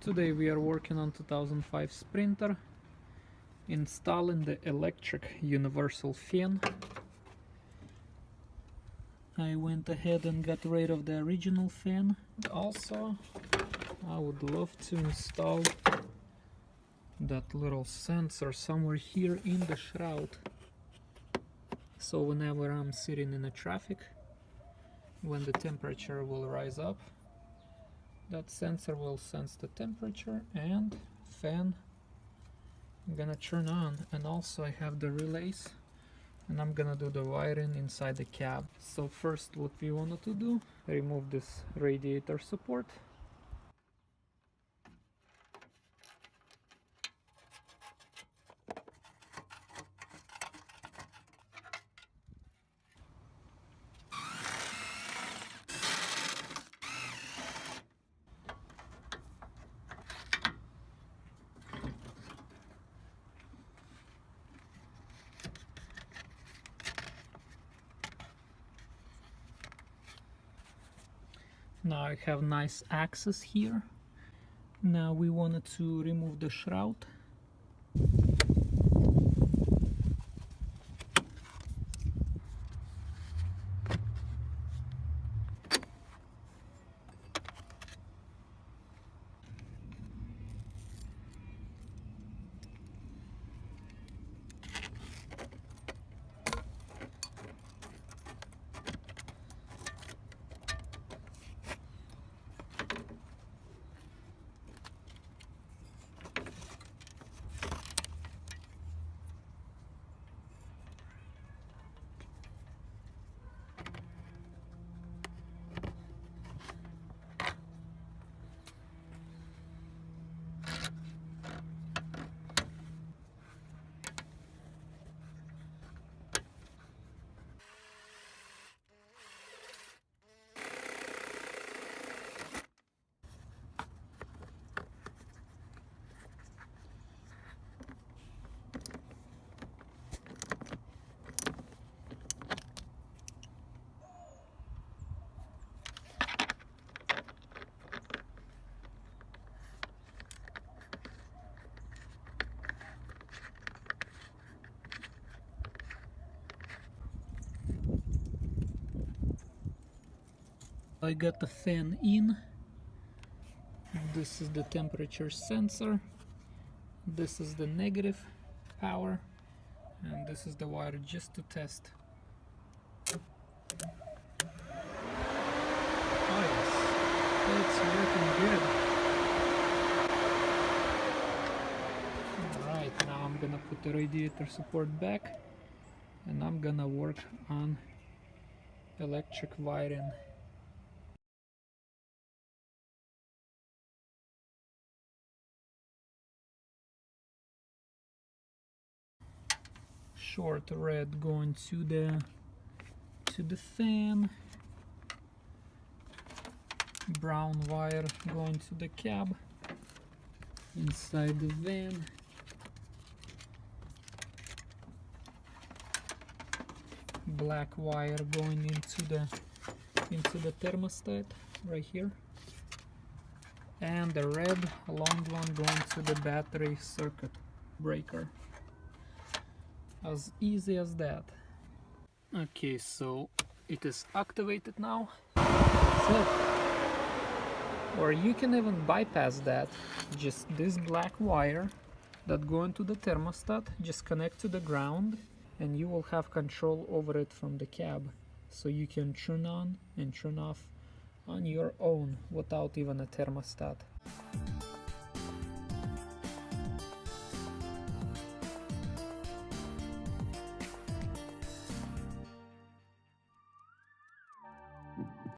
Today we are working on 2005 Sprinter, installing the electric universal fan. I went ahead and got rid of the original fan. Also, I would love to install that little sensor somewhere here in the shroud. So whenever I'm sitting in the traffic, when the temperature will rise up, that sensor will sense the temperature and fan I'm gonna turn on. And also I have the relays, and I'm gonna do the wiring inside the cab. So first, what we wanted to do, remove this radiator support. Now I have nice access here. Now we wanted to remove the shroud. I got the fan in. This is the temperature sensor. This is the negative power. And this is the wire just to test. Oh yes, it's working good. Alright, now I'm gonna put the radiator support back, and I'm gonna work on electric wiring. Short red going to the fan, brown wire going to the cab inside the van, black wire going into the thermostat right here, and the red long one going to the battery circuit breaker. As easy as that. Okay, so it is activated now. That's it. Or you can even bypass that. Just this black wire that go into the thermostat, just connect to the ground, and you will have control over it from the cab. So you can turn on and turn off on your own without even a thermostat.